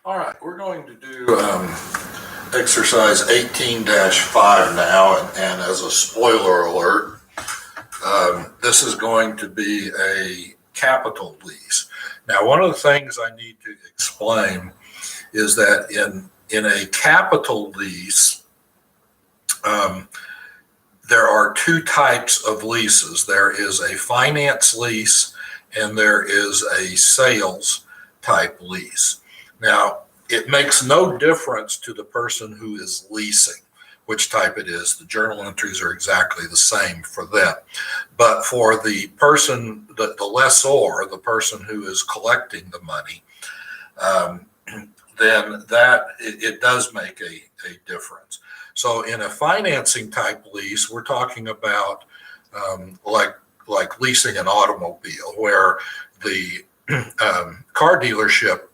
All right, we're going to do exercise 18-5 now, and as a spoiler alert, this is going to be a capital lease. Now, one of the things I need to explain is that in a capital lease, there are two types of leases. There is a finance lease and there is a sales type lease. Now, it makes no difference to the person who is leasing which type it is. The journal entries are exactly the same for them. But for the person, the lessor, the person who is collecting the money, then it does make a difference. So in a financing type lease, we're talking about like leasing an automobile, where the car dealership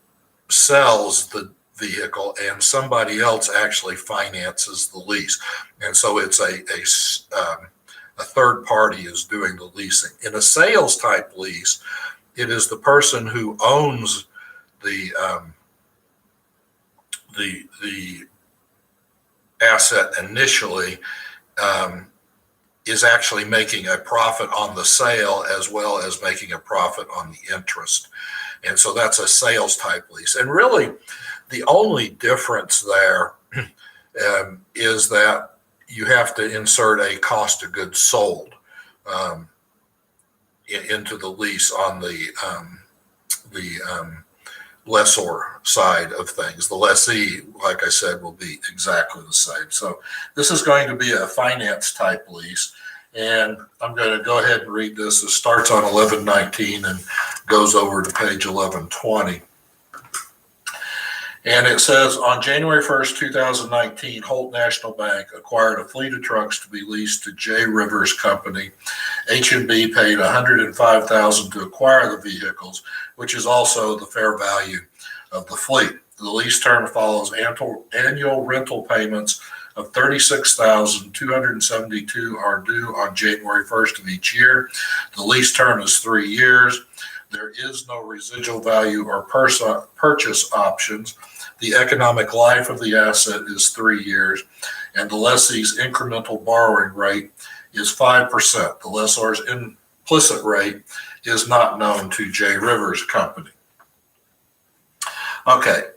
sells the vehicle and somebody else actually finances the lease, and so it's a third party is doing the leasing. In a sales type lease, it is the person who owns the asset initially is actually making a profit on the sale as well as making a profit on the interest. And so that's a sales type lease. And really, the only difference there is that you have to insert a cost of goods sold into the lease on the lessor side of things. The lessee, like I said, will be exactly the same. So this is going to be a finance type lease. And I'm going to go ahead and read this. It starts on 1119 and goes over to page 1120. And it says, on January 1st, 2019, Holt National Bank acquired a fleet of trucks to be leased to J. Rivers Company. H&B paid $105,000 to acquire the vehicles, which is also the fair value of the fleet. The lease term follows annual rental payments of $36,272 are due on January 1st of each year. The lease term is 3 years. There is no residual value or purchase options. The economic life of the asset is 3 years, and the lessee's incremental borrowing rate is 5%. The lessor's implicit rate is not known to J. Rivers Company. Okay.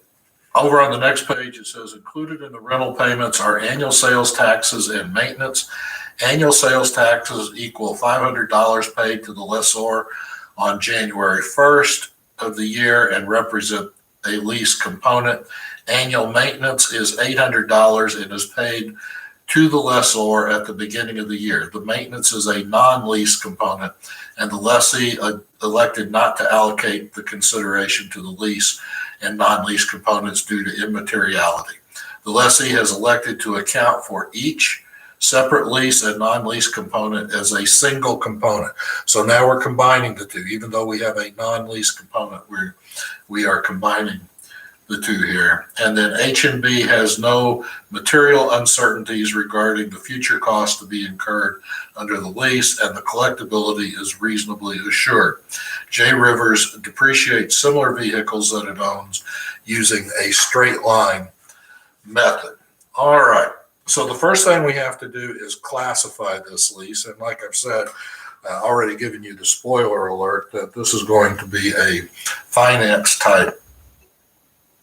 Over on the next page, it says included in the rental payments are annual sales taxes and maintenance. Annual sales taxes equal $500 paid to the lessor on January 1st of the year and represent a lease component. Annual maintenance is $800 and is paid to the lessor at the beginning of the year. The maintenance is a non-lease component, and the lessee elected not to allocate the consideration to the lease and non-lease components due to immateriality. The lessee has elected to account for each separate lease and non-lease component as a single component. So now we're combining the two. Even though we have a non-lease component, we are combining the two here. And then H&B has no material uncertainties regarding the future costs to be incurred under the lease, and the collectability is reasonably assured. J. Rivers depreciates similar vehicles that it owns using a straight line method. All right. So the first thing we have to do is classify this lease. And like I've said, already given you the spoiler alert that this is going to be a finance type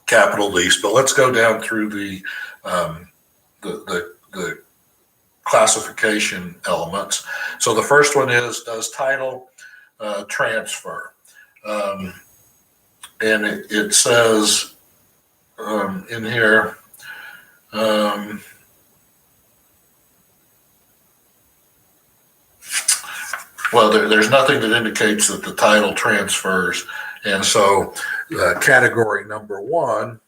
capital lease. But let's go down through the classification elements. So the first one is, does title transfer? And it says in here, well, there's nothing that indicates that the title transfers. And so category number one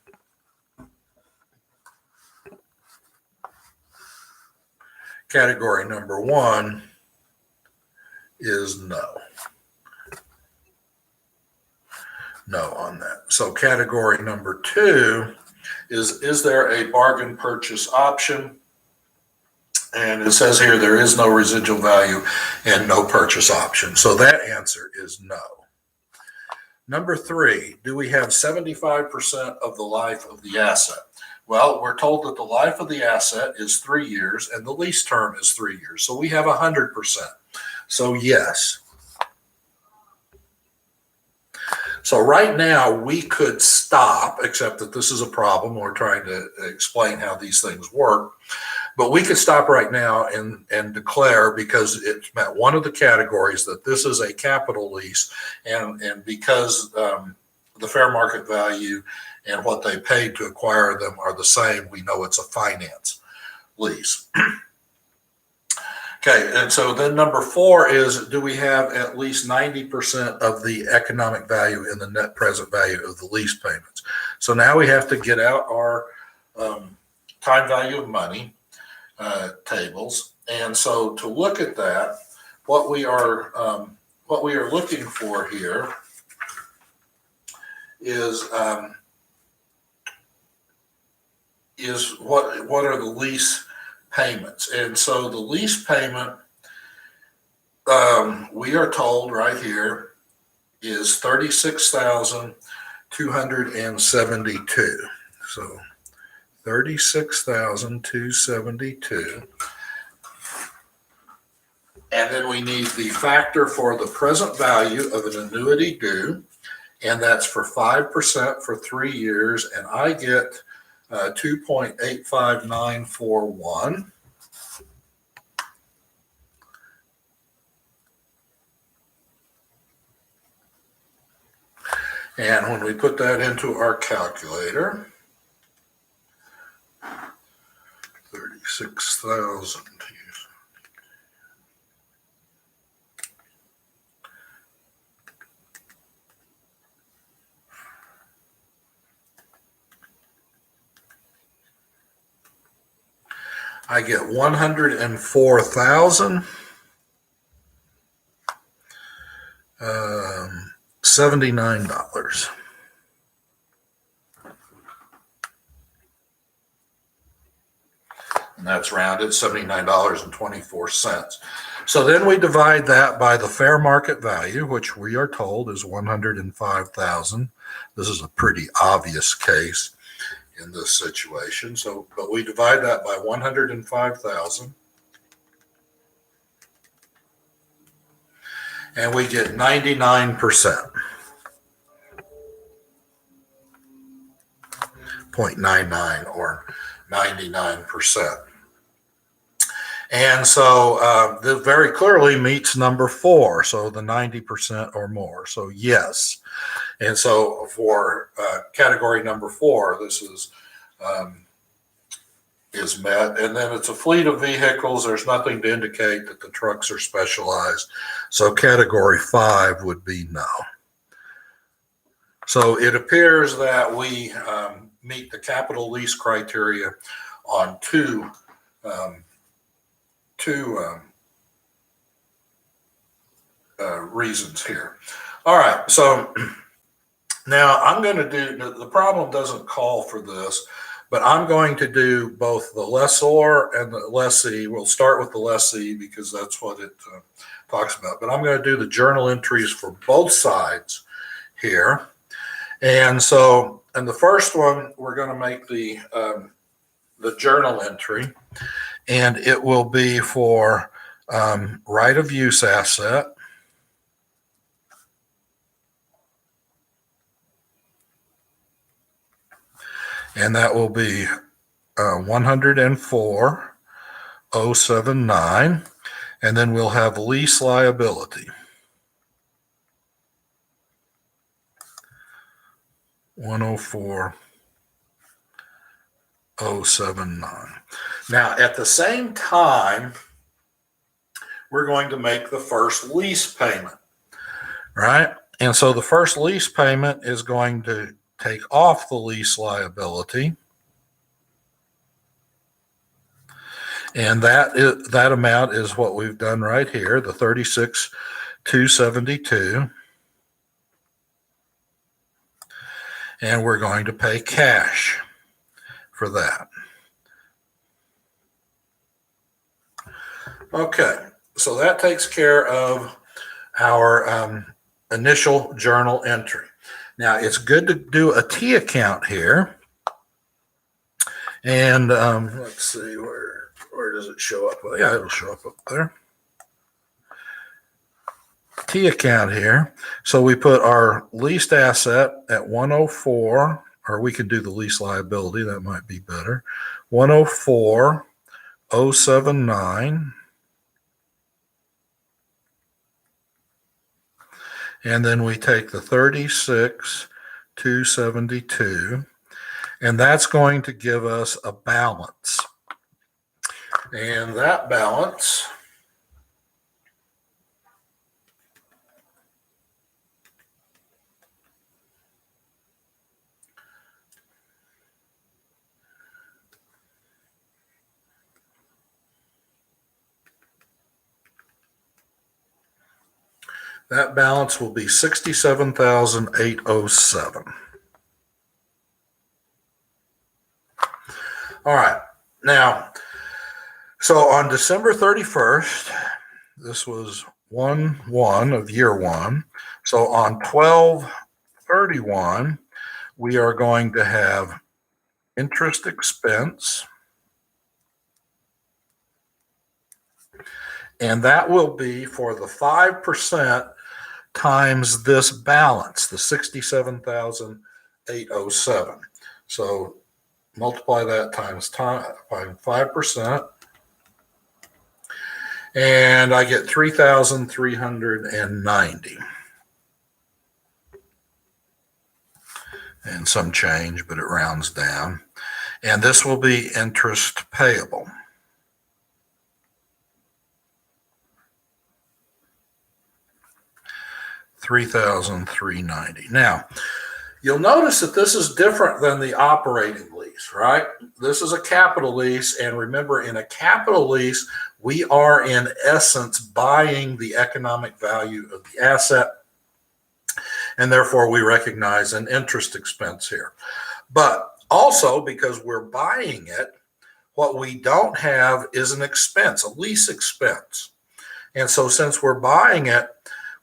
is no. No on that. So category number two is there a bargain purchase option? And it says here there is no residual value and no purchase option. So that answer is no. Number 3, do we have 75% of the life of the asset? Well, we're told that the life of the asset is 3 years and the lease term is 3 years. So we have 100%. So yes. So right now we could stop, except that this is a problem. We're trying to explain how these things work. But we could stop right now and declare, because it's met one of the categories, that this is a capital lease, and because the fair market value and what they paid to acquire them are the same, we know it's a finance lease. Okay, and so then number 4 is, do we have at least 90% of the economic value in the net present value of the lease payments? So now we have to get out our time value of money tables, and so to look at that, what we are looking for here is what are the lease payments. And so the lease payment, we are told right here, is $36,272. So $36,272. And then we need the factor for the present value of an annuity due, and that's for 5% for 3 years, and I get 2.85941. And when we put that into our calculator, 36,000. I get $104,079. And that's rounded, $79.24. So then we divide that by the fair market value, which we are told is $105,000. This is a pretty obvious case in this situation. So, but we divide that by 105,000, and we get 99%. 0.99 or 99%. And so that very clearly meets number 4, so the 90% or more. So yes. And so for category number 4, this is met. And then it's a fleet of vehicles. There's nothing to indicate that the trucks are specialized. So category 5 would be no. So it appears that we meet the capital lease criteria on two reasons here. All right, so now I'm going to do, the problem doesn't call for this, but I'm going to do both the lessor and the lessee. We'll start with the lessee because that's what it talks about, but I'm going to do the journal entries for both sides here. And so, in the first one, we're going to make the journal entry, and it will be for right of use asset. And that will be 104,079. And then we'll have lease liability. 104,079. Now, at the same time, we're going to make the first lease payment, right? And so the first lease payment is going to take off the lease liability. And that amount is what we've done right here, the 36,272. And we're going to pay cash for that. Okay, so that takes care of our initial journal entry. Now it's good to do a T account here. And let's see, where does it show up? Well, yeah, it'll show up there. T account here. So we put our leased asset at 104, or we could do the lease liability. That might be better. 104,079. And then we take the 36,272, and that's going to give us a balance. And that balance will be 67,807. All right. Now, so on December 31st, this was 1/1 of year one. So on 12/31, we are going to have interest expense. And that will be for the 5% times this balance, the 67,807. So multiply that times 5%. And I get 3,390. And some change, but it rounds down. And this will be interest payable. $3,390. Now, you'll notice that this is different than the operating lease, right? This is a capital lease, and remember, in a capital lease, we are in essence buying the economic value of the asset, and therefore we recognize an interest expense here. But also, because we're buying it, what we don't have is an expense, a lease expense. And so since we're buying it,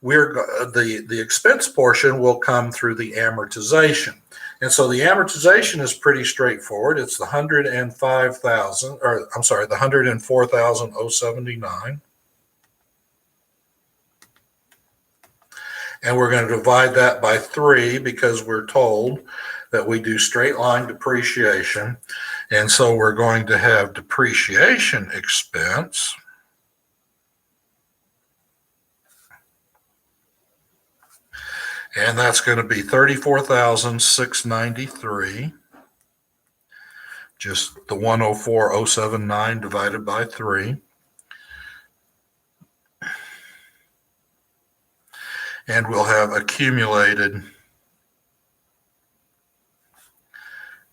the expense portion will come through the amortization. And so the amortization is pretty straightforward. It's the 104,079. And we're going to divide that by 3 because we're told that we do straight line depreciation. And so we're going to have depreciation expense. And that's going to be 34,693. Just the 104,079 divided by 3. And we'll have accumulated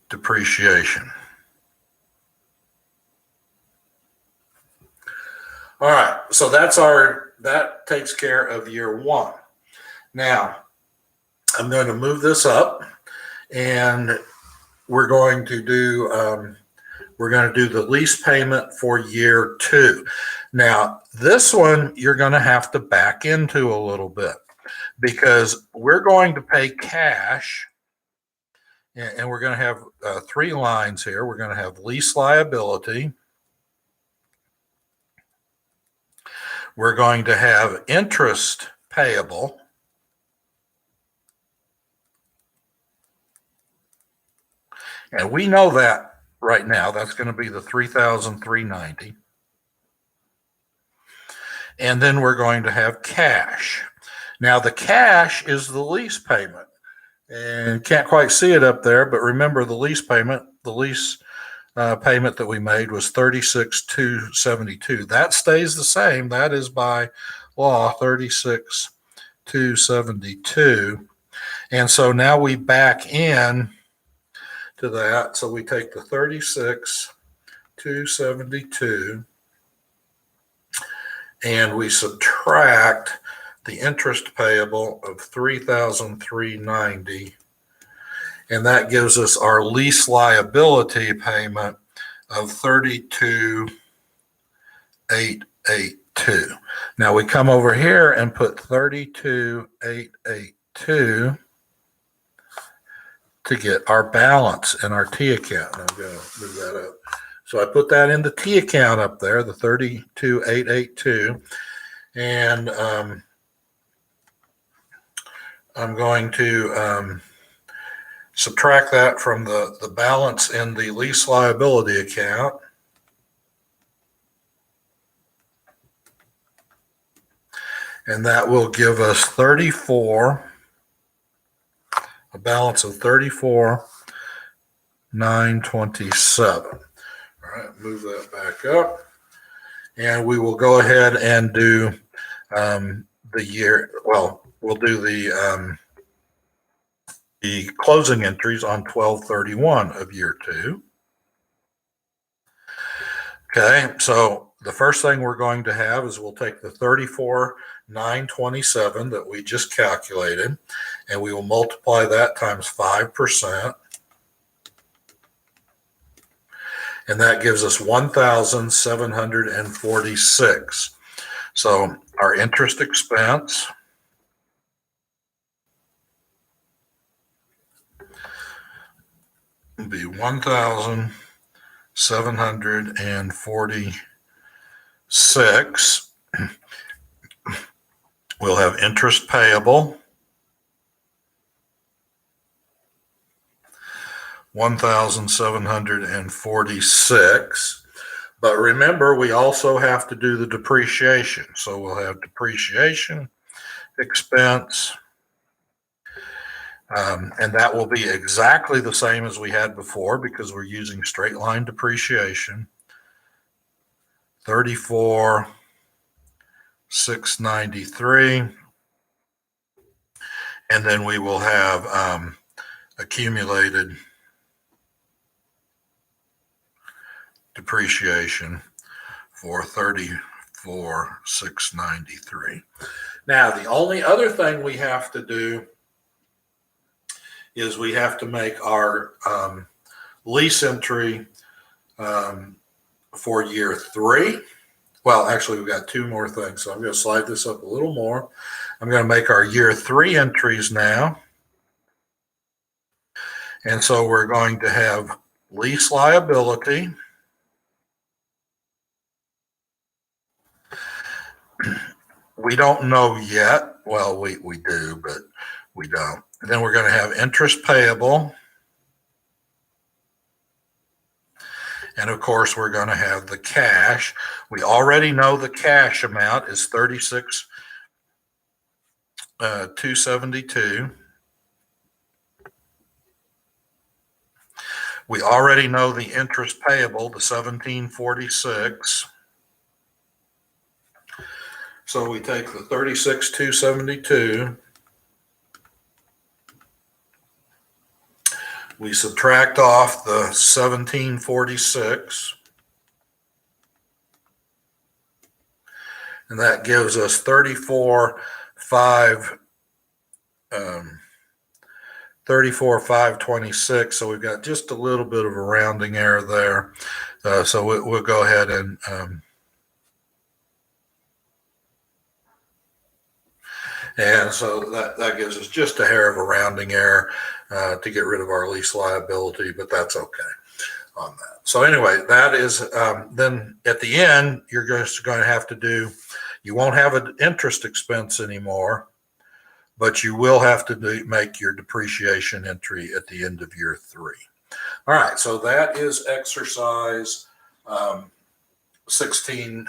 depreciation. All right, so that takes care of year one. Now, I'm going to move this up, and we're going to do the lease payment for year two. Now, this one you're going to have to back into a little bit because we're going to pay cash, and we're going to have 3 lines here. We're going to have lease liability. We're going to have interest payable. And we know that right now. That's going to be the 3,390. And then we're going to have cash. Now, the cash is the lease payment. And can't quite see it up there, but remember the lease payment that we made was 36,272. That stays the same. That is by law 36,272. And so now we back in to that. So we take the 36,272 and we subtract the interest payable of 3,390, and that gives us our lease liability payment of 32,882. Now we come over here and put 32,882 to get our balance in our T account. And I'm going to move that up. So I put that in the T account up there, the 32,882, and I'm going to subtract that from the balance in the lease liability account. And that will give us a balance of 34,927. All right, move that back up. And we will go ahead and do the year. Well, we'll do the closing entries on 12/31 of year 2. Okay, so the first thing we're going to have is we'll take the 34,927 that we just calculated, and we will multiply that times 5%. And that gives us 1,746. So our interest expense will be 1,746. We'll have interest payable, 1,746. But remember, we also have to do the depreciation. So we'll have depreciation expense, and that will be exactly the same as we had before because we're using straight line depreciation. 34,693. And then we will have accumulated depreciation for 34,693. Now, the only other thing we have to do is we have to make our lease entry for year 3. Well, actually, we've got 2 more things, so I'm going to slide this up a little more. I'm going to make our year 3 entries now. And so we're going to have lease liability. We don't know yet. Well, we do, but we don't. And then we're going to have interest payable. And of course, we're going to have the cash. We already know the cash amount is 36,272. We already know the interest payable, the 1,746. So we take the 36,272. We subtract off the 1,746. And that gives us 34,526. So we've got just a little bit of a rounding error there. So we'll go ahead and so that gives us just a hair of a rounding error to get rid of our lease liability, but that's okay on that. So anyway, that is then at the end, you're just going to have to do, you won't have an interest expense anymore, but you will have to make your depreciation entry at the end of year 3. All right, so that is exercise 18-5.